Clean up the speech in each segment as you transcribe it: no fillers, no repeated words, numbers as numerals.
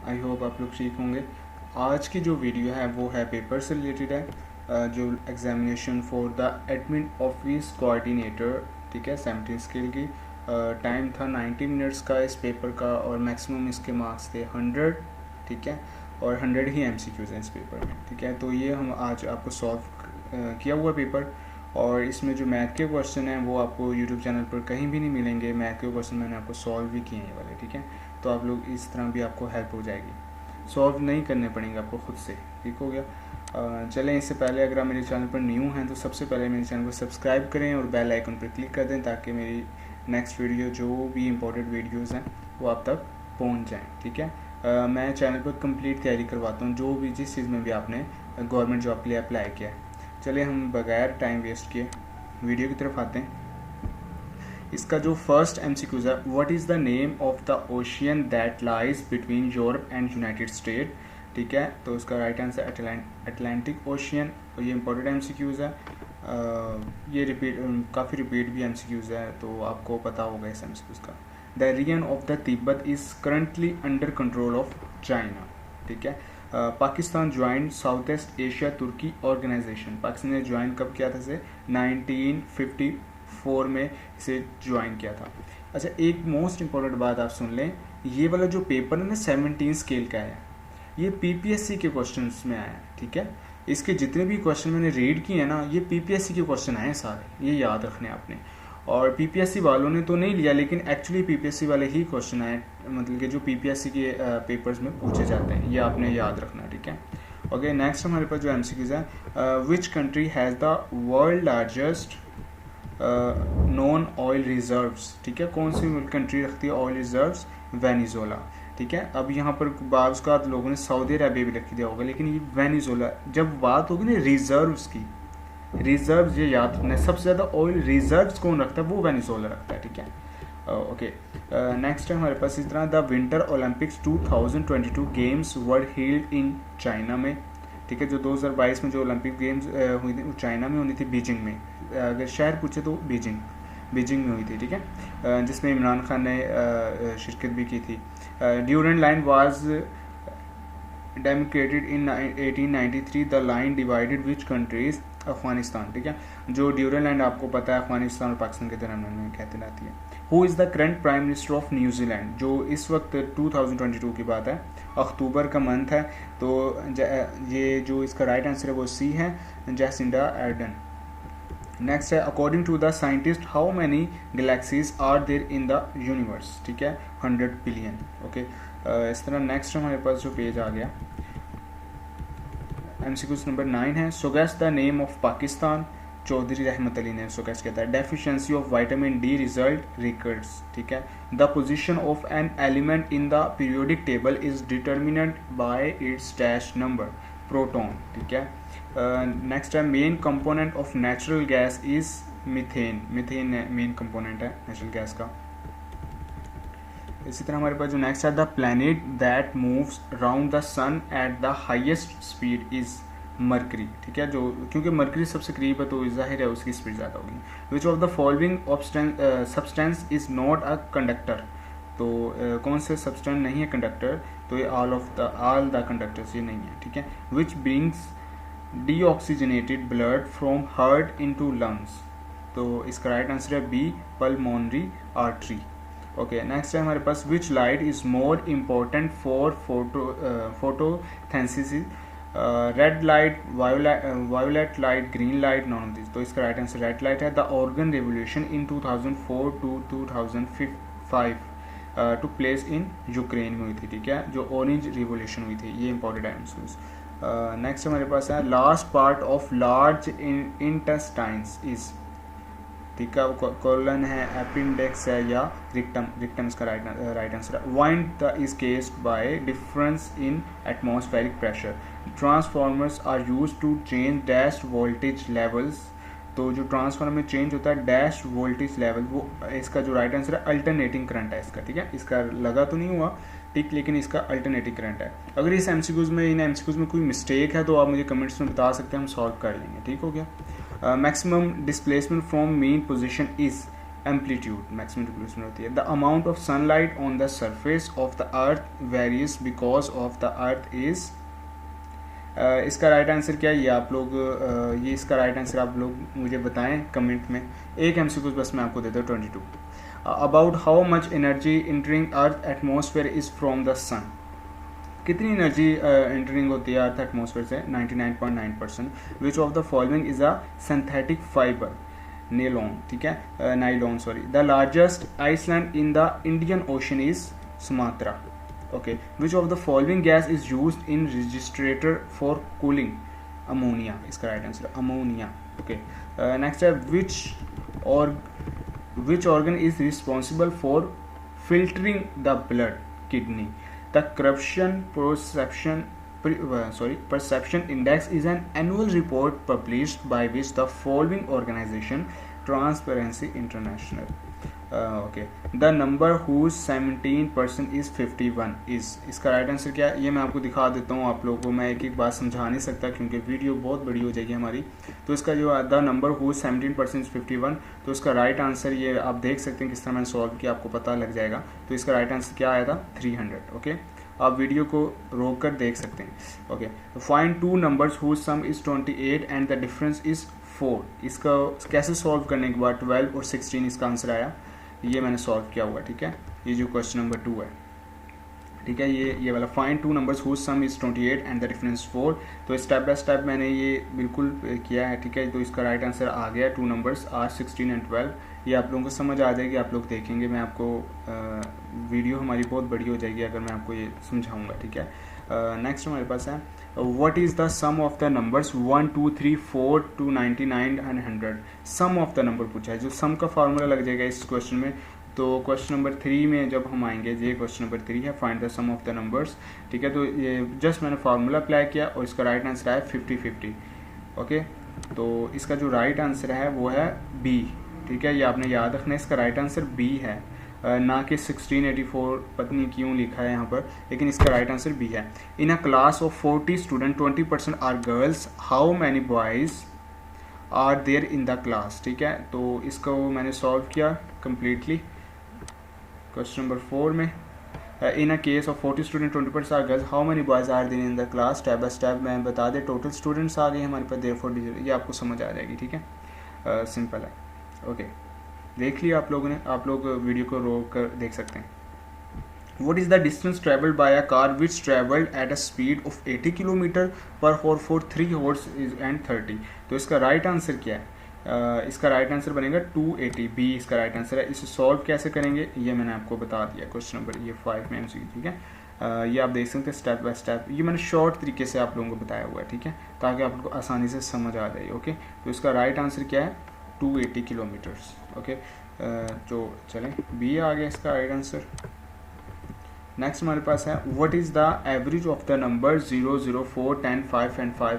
I hope आप लोग ठीक होंगे। आज की जो वीडियो है वो है पेपर से रिलेटेड है, जो examination for the admin office coordinator, ठीक है, 17 स्केल की। टाइम था 90 मिनट्स का इस पेपर का और मैक्सिमम इसके मार्क्स थे 100, ठीक है, और 100 ही MCQs हैं इस पेपर में, ठीक है। तो ये हम आज आपको सॉल्व किया हुआ पेपर, और इसमें जो मैथ के क्वेश्चन हैं वो आपको यूट्यूब चैनल पर कहीं भी नहीं मिलेंगे। मैथ के क्वेश्चन मैंने आपको सॉल्व भी किए हैं वाले, ठीक है। तो आप लोग इस तरह भी आपको हेल्प हो जाएगी, सॉल्व नहीं करने पड़ेंगे आपको खुद से, ठीक हो गया। चलें, इससे पहले अगर आप मेरे चैनल पर न्यू हैं तो सबसे पहले मेरे चैनल को सब्सक्राइब करें और बेल आइकन पर क्लिक कर दें ताकि मेरी नेक्स्ट वीडियो जो भी इंपॉर्टेंट वीडियोज़ हैं वो आप तक पहुँच जाएँ, ठीक है। मैं चैनल पर कंप्लीट तैयारी करवाता हूँ जो भी जिस चीज़ में भी आपने गवर्नमेंट जॉब के लिए अप्लाई किया है। चलिए हम बगैर टाइम वेस्ट किए वीडियो की तरफ आते हैं। इसका जो फर्स्ट MCQ है, what is the name of the ocean that lies between Europe and United state, ठीक है। तो इसका राइट आंसर अटलांटिक ओशियन, और ये इंपॉर्टेंट MCQs है। ये काफ़ी रिपीट भी MCQs है तो आपको पता होगा इस MCQs का। The region of the Tibet is currently under control of China, ठीक है। Pakistan join South East Asia treaty organisation, Pakistan ने ज्वाइन कब किया था इसे? 1954 में इसे ज्वाइन किया था। अच्छा, एक मोस्ट इम्पॉर्टेंट बात आप सुन लें, ये वाला जो पेपर है ना 17 स्केल का है, ये PPSC के क्वेश्चन में आया है, ठीक है। इसके जितने भी क्वेश्चन मैंने रीड किए हैं ना, ये PPSC के क्वेश्चन आए हैं सारे, ये याद रखने आपने। और PPSC वालों ने तो नहीं लिया, लेकिन एक्चुअली PPSC वाले ही क्वेश्चन आए, मतलब कि जो PPSC के पेपर्स में पूछे जाते हैं, ये आपने याद रखना, ठीक है। ओके, नेक्स्ट हमारे पास जो MCQs है, which country has the world largest non oil reserves, ठीक है। कौन सी कंट्री रखती है ऑयल रिजर्व्स? वेनेजुएला, ठीक है। अब यहाँ पर बाज़ का लोगों ने सऊदी अरबिया भी लिख दिया होगा, लेकिन ये वेनेजुएला। जब बात होगी ना रिजर्व्स की, रिजर्व्स ये याद रखना है, सबसे ज़्यादा ऑयल रिजर्व्स कौन रखता है? वो वेनेजुएला रखता है, ठीक है। ओके, नेक्स्ट है हमारे पास इस तरह, the winter Olympics 2022 games were held in China में, ठीक है। जो 2022 में जो ओलंपिक गेम्स हुई थी वो चाइना में होनी थी, बीजिंग में। अगर शहर पूछे तो बीजिंग में हुई थी, ठीक है, जिसमें इमरान खान ने शिरकत भी की थी। Durand line was demarcated in 1893, the line divided which countries? Afghanistan, ठीक है। जो ड्यूरेंट लाइन आपको पता है अफगानिस्तान और पाकिस्तान के दरमियान में कहते रहती है। Who is the current prime minister of New Zealand, जो इस वक्त 2022 की बात है, अक्टूबर का मंथ है, तो ये जो इसका राइट आंसर है वो C है, जैसिंडा आर्डन। नेक्स्ट है, according to the scientist how many galaxies are there in the universe, ठीक है, 100 बिलियन। ओके, इस तरह नेक्स्ट हमारे पास जो पेज आ गया, MCQ नंबर 9 है, suggest the name of Pakistan, Chaudhry Rahmat Ali ने सो गेस किया था। Deficiency of vitamin D result rickets, ठीक है। The position of an element in the periodic table is determined by its dash number, proton, ठीक है। Next है, main component of natural gas is methane, methane main component है natural gas का। इसी तरह हमारे पास जो नेक्स्ट है, the planet that moves around the sun at the highest speed is Mercury, ठीक है। जो क्योंकि मरकरी सबसे करीब है तो जाहिर है उसकी स्पीड ज़्यादा होगी। विच of the following substance is not a conductor, तो कौन से सब्सटेंस नहीं है कंडक्टर? तो ये ऑल द कंडक्टर्स ये नहीं है, ठीक है। Which brings deoxygenated blood from heart into lungs, तो इसका राइट आंसर है B, pulmonary artery. Okay, next है हमारे पास, which light is more important for photosynthesis, red light, violet light, green light, none of this, तो इसका right answer red light है। The ऑर्गन revolution in 2004 to 2005 took place in Ukraine में हुई थी, ठीक है, जो ऑरेंज रिवोल्यूशन हुई थी, ये इंपॉर्टेंट है। नेक्स्ट हमारे पास है, last part of large intestines is, ठीक है, कोलन है, अपेंडिक्स है या रिक्टम, रिक्टम इसका राइट आंसर है। Wind is caused by difference in atmospheric pressure, transformers are used to change dash voltage levels, तो जो ट्रांसफार्मर में चेंज होता है डैश वोल्टेज लेवल, वो इसका जो राइट आंसर है अल्टरनेटिंग करंट है इसका, ठीक है। इसका लगा तो नहीं हुआ ठीक, लेकिन इसका अल्टरनेटिंग करंट है। अगर इस MCQs में, इन MCQs में कोई मिस्टेक है तो आप मुझे कमेंट्स में बता सकते हैं, हम सॉल्व कर लेंगे, ठीक हो गया। Maximum displacement from main position is amplitude maximum depletion होती है। The amount of sunlight on the surface of the earth varies because of the earth is, इसका राइट आंसर क्या है ये आप लोग ये इसका राइट आंसर आप लोग मुझे बताएं कमेंट में। एक एमसीक्यू बस मैं आपको देता हूँ 22। About how much energy entering earth atmosphere is from the sun, कितनी एनर्जी एंटरिंग होती है अर्थ एटमॉस्फेयर से, 99.9%। Which of the following is a synthetic fibre, nylon, ठीक है, nylon sorry. The largest island in the Indian Ocean is Sumatra. Okay, which of the following gas is used in refrigerator for cooling, ammonia, इसका right answer ammonia. Okay, next है which organ is responsible for filtering the blood, kidney। The perception index is an annual report published by which the following organization, Transparency International। Okay, the number whose 17% is 51 is, इसका right answer क्या है ये मैं आपको दिखा देता हूँ आप लोगों को। मैं एक एक बात समझा नहीं सकता क्योंकि वीडियो बहुत बड़ी हो जाएगी हमारी। तो इसका जो द नंबर हुज 17% 51, तो इसका राइट आंसर ये आप देख सकते हैं किस तरह मैंने सॉल्व किया, आपको पता लग जाएगा। तो इसका राइट आंसर क्या आया था 300। ओके, आप वीडियो को रोक कर देख सकते हैं। Okay, find two numbers whose sum is 28 and the difference is 4। इसका कैसे सॉल्व करने के बाद 12 और 16 इसका आंसर आया, ये मैंने सॉल्व किया हुआ, ठीक है। ये जो क्वेश्चन नंबर 2 है, ठीक है, ये वाला find two numbers whose sum is 28 and the difference 4। तो स्टेप बाय स्टेप मैंने ये बिल्कुल किया है, ठीक है। तो इसका राइट आंसर आ गया टू नंबर्स आर 16 एंड 12। ये आप लोगों को समझ आ जाएगी, आप लोग देखेंगे। मैं आपको वीडियो हमारी बहुत बड़ी हो जाएगी अगर मैं आपको ये समझाऊंगा, ठीक है। नेक्स्ट हमारे पास है what is the sum of the numbers 1 2 3 4 to 99 and 100। Sum of the number पूछा है, जो सम का फार्मूला लग जाएगा इस क्वेश्चन में। तो क्वेश्चन नंबर 3 में जब हम आएंगे, ये क्वेश्चन नंबर 3 है, find the sum of the numbers, ठीक है। तो ये जस्ट मैंने फार्मूला अप्लाई किया और इसका राइट आंसर आया 50-50। ओके, तो इसका जो राइट आंसर है वो है बी, ठीक है। ये आपने याद रखना है, इसका राइट आंसर बी है, ना कि 1684 पता नहीं क्यों लिखा है यहाँ पर, लेकिन इसका राइट आंसर बी है। In a class of 40 student 20% are girls, how many boys are there in the class, ठीक है। तो इसको मैंने सॉल्व किया कम्प्लीटली क्वेश्चन नंबर 4 में। In a case of 40 student 20% are girls, how many boys are there in the class. Step by step मैं बता दे, total students आ गए हमारे पास, देयरफॉर डिजिट, ये आपको समझ आ जाएगी, ठीक है। सिंपल है। ओके, देख लिया आप लोगों ने, आप लोग वीडियो को रोक कर देख सकते हैं। What is the distance traveled by a car which traveled at a speed of 80 km/h for 3 hours and 30। तो इसका राइट आंसर क्या है? इसका राइट आंसर बनेगा 280, बी इसका राइट आंसर है। इसे सॉल्व कैसे करेंगे ये मैंने आपको बता दिया क्वेश्चन नंबर ये 5 में एमसीक्यू, ठीक है। ये आप देख सकते हैं स्टेप बाय स्टेप, ये मैंने शॉर्ट तरीके से आप लोगों को बताया हुआ है, ठीक है, ताकि आपको आसानी से समझ आ जाए। ओके, तो इसका राइट आंसर क्या है 280 किलोमीटर्स। ओके, तो चलें बी आ गया इसका राइट आंसर। नेक्स्ट हमारे पास है what is the average of the number 0 0 4 10 5 and 5।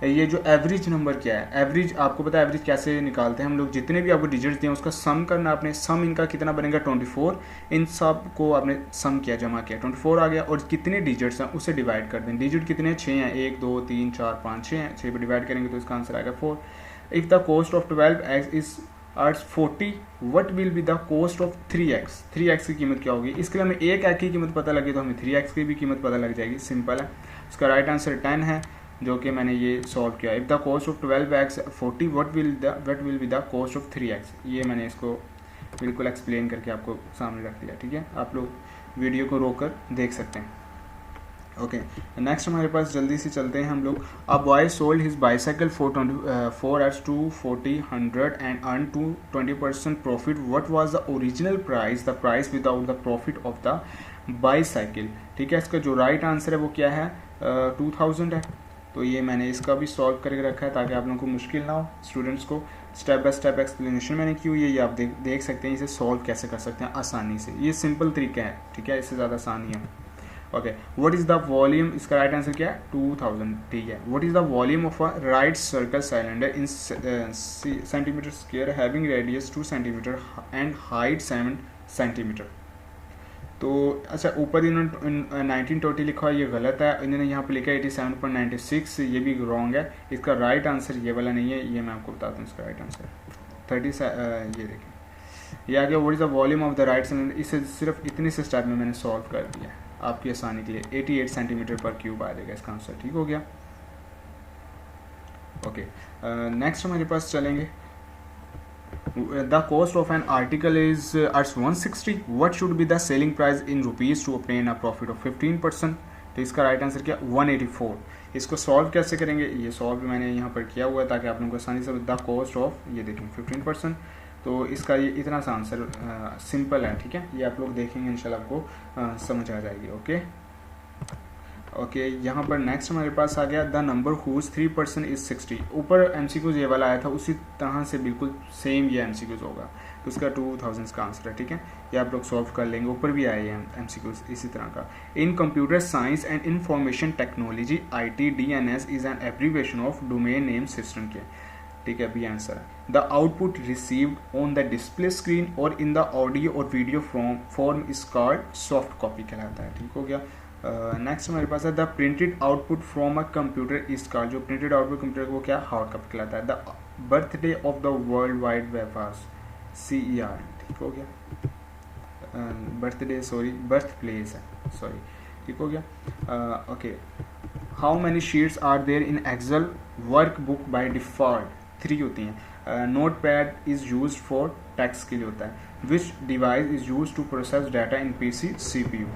ये जो एवरेज नंबर क्या है, एवरेज आपको पता है एवरेज कैसे निकालते हैं हम लोग, जितने भी आपको डिजिट्स दिए उसका सम करना आपने, सम इनका कितना बनेगा 24, इन सब को आपने सम किया, जमा किया, 24 आ गया, और कितने डिजिट्स हैं उसे डिवाइड कर दें। डिजिट कितने 6 हैं, 1 2 3 4 5 6 हैं, 6 पर डिवाइड करेंगे तो इसका आंसर आएगा 4। If the cost of 12x is arts 40, what will be the cost of 3x। 3x की कीमत क्या होगी? इसके लिए हमें एक x की कीमत पता लगी तो हमें 3x की भी कीमत पता लग जाएगी, सिंपल है। इसका राइट आंसर 10 है, जो कि मैंने ये सॉल्व किया। If the cost of 12x 40, what will be the cost of 3x। ये मैंने इसको बिल्कुल एक्सप्लेन करके आपको सामने रख दिया, ठीक है। आप लोग वीडियो को रोक कर देख सकते हैं। ओके, नेक्स्ट हमारे पास जल्दी से चलते हैं हम लोग। A boy sold his bicycle for 4x to 40 and earn to 20% profit. What was the original price, the price without the profit of the bicycle, ठीक है। इसका जो राइट आंसर है वो क्या है 2000 है। तो ये मैंने इसका भी सॉल्व करके रखा है ताकि आप लोगों को मुश्किल ना हो, स्टूडेंट्स को स्टेप बाय स्टेप एक्सप्लेनेशन मैंने की हुई है, ये आप देख सकते हैं। इसे सॉल्व कैसे कर सकते हैं आसानी से, ये सिंपल तरीका है, ठीक है, इससे ज़्यादा आसान नहीं है। Okay, what is the volume, इसका राइट आंसर क्या है 2000, ठीक है। What is the volume of a right circle cylinder in centimetre square having radius 2 centimetre and height 7 centimetre. तो अच्छा, ऊपर इन्होंने 1920 लिखा है, ये गलत है। इन्होंने यहाँ पे लिखा है 87.96, ये भी रॉन्ग है। इसका राइट आंसर ये वाला नहीं है, ये मैं आपको बताता हूँ। इसका राइट आंसर 30, ये देखें ये आ गया what is the volume of the right cylinder, इसे सिर्फ इतने से स्टेप में मैंने सॉल्व कर दिया आपकी आसानी के लिए। 88 सेंटीमीटर पर क्यूब आ जाएगा इसका आंसर, ठीक हो गया। ओके, नेक्स्ट हमारे पास चलेंगे। The cost of an article is अर्स 160, what should be the selling price in rupees to obtain a profit of 15%। तो इसका राइट आंसर क्या 184। इसको सॉल्व कैसे करेंगे, ये सॉल्व मैंने यहाँ पर किया हुआ है ताकि आप लोगों को आसानी से द कॉस्ट ऑफ, ये देखें 15%, तो इसका ये इतना सा आंसर सिंपल है, ठीक है। ये आप लोग देखेंगे इंशाल्लाह आपको समझ आ जाएगी। ओके, यहाँ पर नेक्स्ट हमारे पास आ गया द नंबर हुज 3% इज 60। ऊपर एमसीक्यूज ये वाला आया था, उसी तरह से बिल्कुल सेम ये एमसीक्यूज होगा, तो इसका 2000 का आंसर है, ठीक है। ये आप लोग सॉल्व कर लेंगे, ऊपर भी आए हैं एमसीक्यूज इसी तरह का। इन computer science and information technology IT DNS is an abbreviation of domain name system के, ठीक है, बी आंसर है। The output received on the display screen और इन द ऑडियो और video form is called soft copy कहलाता है, ठीक हो गया। नेक्स्ट हमारे पास है the printed output from a computer is called, जो प्रिंटेड आउटपुट कंप्यूटर को क्या हार्ड कॉपी कहलाता है। The birthday of the world wide web was CER, ठीक हो गया। बर्थडे सॉरी बर्थ प्लेस है, सॉरी, ठीक हो गया। Okay, how many sheets are there in Excel work book by default 3 होती हैं। Note pad is use for text के लिए होता है। Which device is use to process data in PC CPU।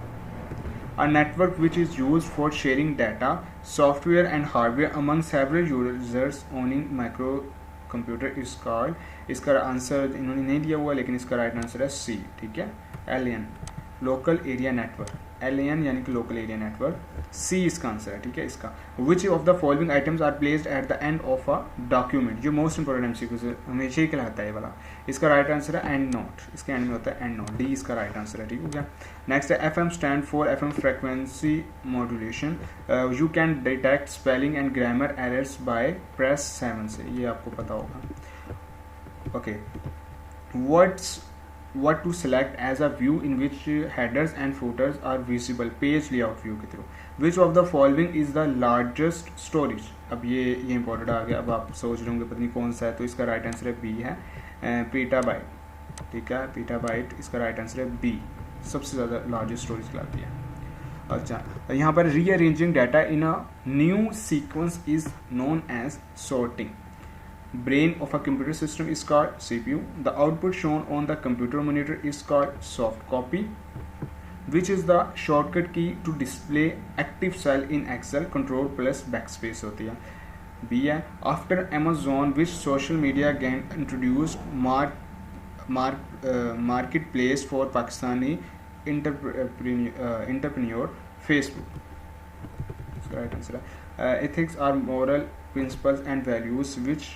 A network which is used for sharing data, software and hardware among several users owning microcomputer is called, इसका answer इन्होंने नहीं दिया हुआ लेकिन इसका राइट आंसर है C, ठीक है। LAN, local area network, LAN यानी कि लोकल एरिया नेटवर्क, C इसका आंसर है, ठीक है। इसका which of the following items are placed at the end of a document, जो मोस्ट इंपॉर्टेंट MCQ हमेशा ही कहलाता है ये वाला। इसका राइट आंसर है एंड नोट, इसके एंड में होता है एंड नोट, D इसका राइट आंसर है, ठीक हो गया। नेक्स्ट है FM stand for FM frequency modulation. You can detect spelling and grammar errors by press 7 से, ये आपको पता होगा। Okay, what to select as a view in which headers and footers are visible page layout view के through. which of the following is the largest storage, अब ये important आ गया। अब आप सोच रहे होंगे पता नहीं कौन सा है, तो इसका राइट आंसर है B है, पीटाबाइट, ठीक है, पीटाबाइट इसका राइट आंसर है B, सबसे ज़्यादा लार्जेस्ट स्टोरेज कहलाती है। अच्छा, यहाँ पर rearranging data in a new sequence is known as sorting. Brain of a computer system is called CPU. The output shown on the computer monitor is called soft copy. Which is the shortcut key to display active cell in Excel? Control plus backspace होती है, B है। After Amazon, which social media again introduced marketplace for Pakistani entrepreneur? Facebook, इसका right answer है। Ethics are moral principles and values which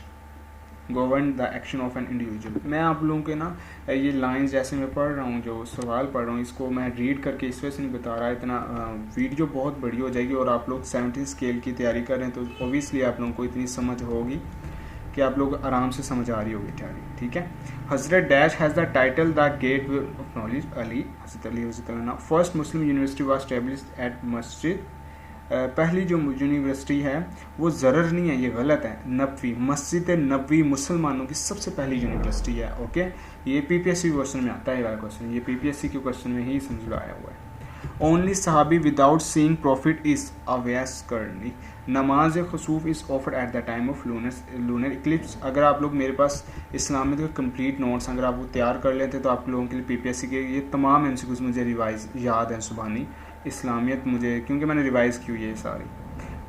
govern the action of an individual. मैं आप लोगों के ना ये लाइंस जैसे मैं पढ़ रहा हूँ, जो सवाल पढ़ रहा हूँ, इसको मैं रीड करके इस वजह से नहीं बता रहा, इतना वीडियो बहुत बड़ी हो जाएगी और आप लोग 17 स्केल की तैयारी कर रहे हैं तो ओबियसली आप लोगों को इतनी समझ होगी कि आप लोग आराम से समझ आ रही होगी तैयारी, ठीक है। Hazrat dash has the title the gateway of knowledge, Ali Hazrat Ali Hazrat. First Muslim university was established at मस्जिद, पहली जो यूनिवर्सिटी है वो ज़रर नहीं है, ये गलत है, नबवी, मस्जिद नबवी मुसलमानों की सबसे पहली यूनिवर्सिटी है। ओके, ये PPSC क्वेश्चन में आता है वाला क्वेश्चन, ये PPSC के क्वेश्चन में ही समझ लो आया हुआ है। Only sahabi without seeing prophet is Awais Qarni. Namaz khusoof is offered at the time of lunar eclipse. अगर आप लोग मेरे पास इस्लामिक के कंप्लीट नोट्स अगर आप वो तैयार कर लेते तो आप लोगों के लिए PPSC के ये तमाम MCQs मुझे रिवाइज याद हैं सुबहानी इस्लामियत मुझे, क्योंकि मैंने रिवाइज़ की हुई है सारी,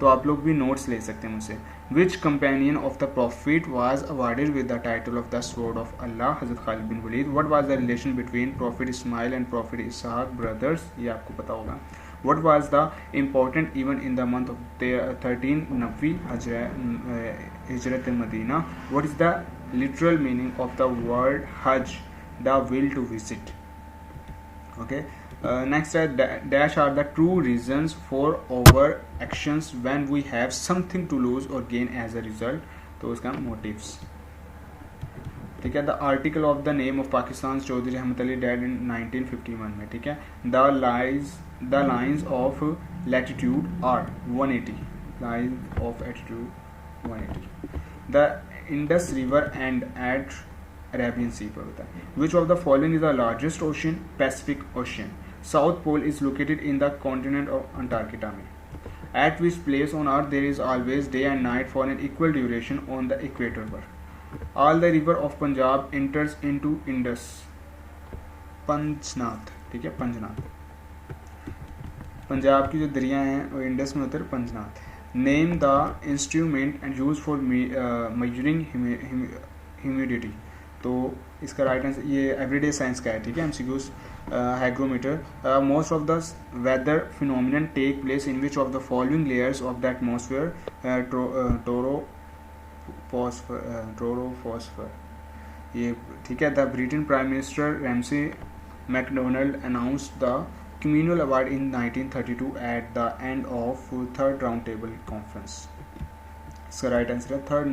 तो आप लोग भी नोट्स ले सकते हैं मुझसे। Which companion of the prophet was awarded with the title of the sword of Allah? Hazrat Khalid bin Walid. What was the relation between prophet Ismail and prophet Ishaq brothers? ये आपको पता होगा। What was the important event in the month of 13 nabi hijrat Medina? What is the literal meaning of the word Hajj? The will to visit. Okay, next dash are the true reasons for our actions when we have something to lose or gain as a result, तो उसका motives, ठीक है। the article of the name of Pakistan Chaudhary Rahmat Ali died in 1951 में, ठीक है। the lines of latitude are 180, lines of altitude 180. the Indus river and at Arabian Sea पर होता है। Which of the following is the largest ocean? Pacific Ocean. South Pole is located in the continent of Antarctica में। At which place on earth there is always day and night for an equal duration on the equator पर। All the river of Punjab enters into Indus. Panjnad, ठीक है, पंजनाथ। पंजाब की जो दरिया हैं वो Indus में होते हैं, Panjnad. Name the instrument and use for measuring humidity. तो इसका राइट आंसर ये एवरीडे साइंस का है, ठीक है, MCQs. Hygrometer. Most of the weather phenomenon take place in which of the following layers of the atmosphere? Troposphere, ये ठीक है। The Britain prime minister Ramsay MacDonald announced the communal award in 1932 at the end of third round table conference. इसका right answer है third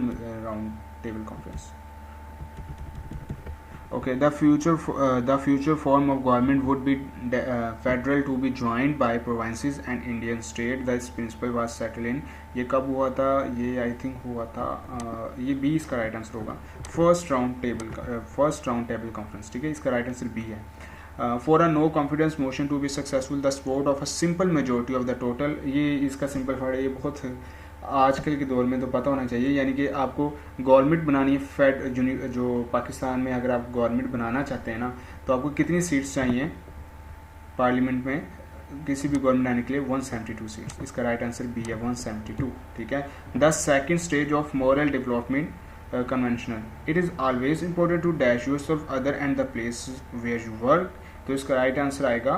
round table conference. Okay, the future form of government would be federal to be joined by provinces and Indian state. This principle was settled in, ये कब हुआ था? ये I think हुआ था ये बी इसका राइट आंसर होगा, फर्स्ट राउंड टेबल कॉन्फ्रेंस, ठीक है, इसका राइट आंसर बी है। For a no confidence motion to be successful, the support of a simple majority of the total, ये इसका सिंपल फॉर्म है, ये बहुत आजकल के दौर में तो पता होना चाहिए। यानी कि आपको गवर्नमेंट बनानी है, फेड जो पाकिस्तान में अगर आप गवर्नमेंट बनाना चाहते हैं ना, तो आपको कितनी सीट्स चाहिए पार्लियामेंट में किसी भी गवर्नमेंट आने के लिए? 172 सीट्स। इसका राइट आंसर बी है, 172, ठीक है। The second stage of moral development conventional, it is always important to dash yourself other and the place where you work। तो इसका राइट आंसर आएगा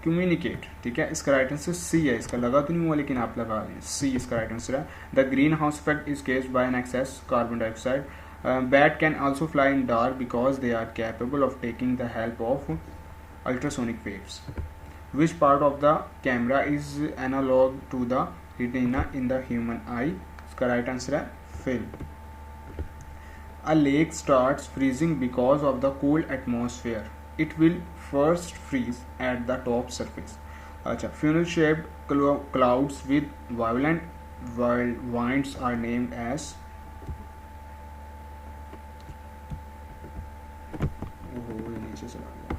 कम्युनिकेट, ठीक है, इसका राइट आंसर सी है। इसका लगा तो नहीं हुआ लेकिन आप लगा लें, सी इसका राइट आंसर है। The green house effect is caused by an excess carbon dioxide. Bat can also fly in dark because they are capable of taking the help of ultrasonic waves. Which part of the camera is analog to the retina in the human eye? इसका right answer है film. A lake starts freezing because of the cold atmosphere. It will first freeze at the top surface. अच्छा, funnel-shaped clouds with violent winds are named as नीचे चला गया,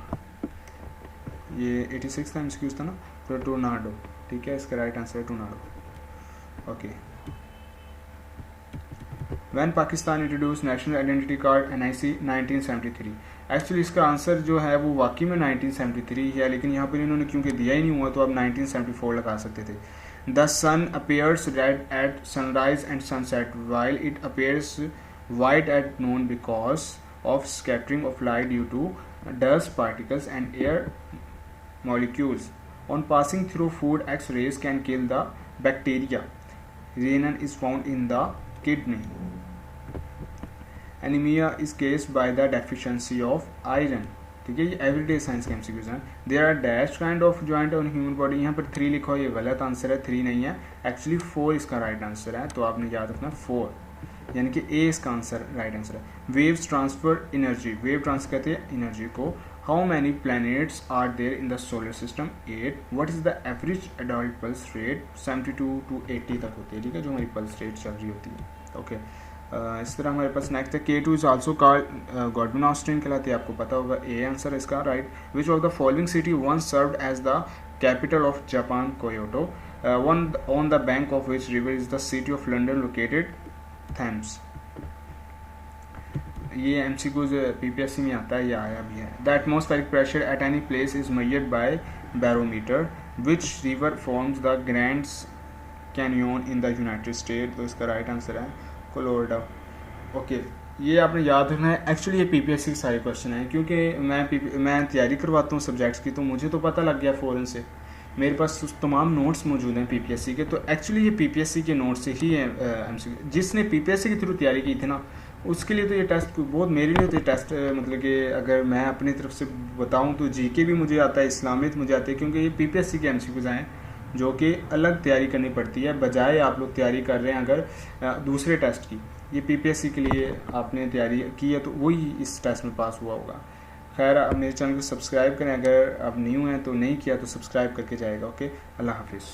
ये 86 का MCQ था ना, तो टोर्नाडो, ठीक है, इसका राइट आंसर है tornado. Okay, When Pakistan introduced National Identity Card NIC 1973। Actually इसका आंसर जो है वो वाकई में 1973 है, लेकिन यहाँ पर इन्होंने क्योंकि दिया ही नहीं हुआ तो आप 1974 लगा सकते थे। The sun appears red at sunrise and sunset while it appears white at noon because of scattering of light due to dust particles and air molecules. On passing through food, X-rays can kill the bacteria. Renin is found in the kidney. Anemia is caused by the deficiency of iron, ठीक है, ये everyday science के MCQs हैं। There are dash kind of joint on human body, यहाँ पर 3 लिखा हो, ये गलत आंसर है, 3 नहीं है, एक्चुअली 4 इसका राइट आंसर है, तो आपने याद रखना 4, यानी कि ए इसका आंसर राइट आंसर है। Waves transfer energy, wave transfer कहते हैं एनर्जी को। How many planets are there in the solar system? 8। What is the average adult pulse rate? 72 to 80 तक होती है, ठीक है, जो हमारी पल्स रेट चल रही होती है। ओके, इस तरह हमारे पास नेक्स्ट है K2 is also called Godwin Austen कहलाती है, आपको पता होगा, ए आंसर इसका right. Which of the following city once served as the capital of Japan? Kyoto. One on the bank of which river is the city of London located? Thames. ये MCQs PPSC में आता है, ये आया भी है। The atmospheric pressure at any place is measured by barometer. Which river forms the grand canyon in the United state? तो इसका राइट आंसर है कोलोराडो। ओके, ये आपने याद रखना है। एक्चुअली ये पीपीएससी के सारे क्वेश्चन हैं, क्योंकि मैं तैयारी करवाता हूँ सब्जेक्ट्स की, तो मुझे तो पता लग गया फ़ौरन से, मेरे पास तमाम नोट्स मौजूद हैं पीपीएससी के। तो एक्चुअली ये पीपीएससी के नोट्स से ही है। जिसने पीपीएससी के थ्रू तैयारी की थी ना, उसके लिए तो ये टेस्ट बहुत, मेरे लिए तो ये टेस्ट मतलब कि अगर मैं अपनी तरफ से बताऊँ तो जीके भी मुझे आता है, इस्लामियत मुझे आती है, क्योंकि ये पीपीएससी के एमसीक्यूज आए जो कि अलग तैयारी करनी पड़ती है, बजाय आप लोग तैयारी कर रहे हैं अगर दूसरे टेस्ट की। ये पीपीएससी के लिए आपने तैयारी की है तो वही इस टेस्ट में पास हुआ होगा। खैर, आप मेरे चैनल को सब्सक्राइब करें, अगर आप न्यू हैं तो नहीं किया तो सब्सक्राइब करके जाएगा। ओके, अल्लाह हाफिज़।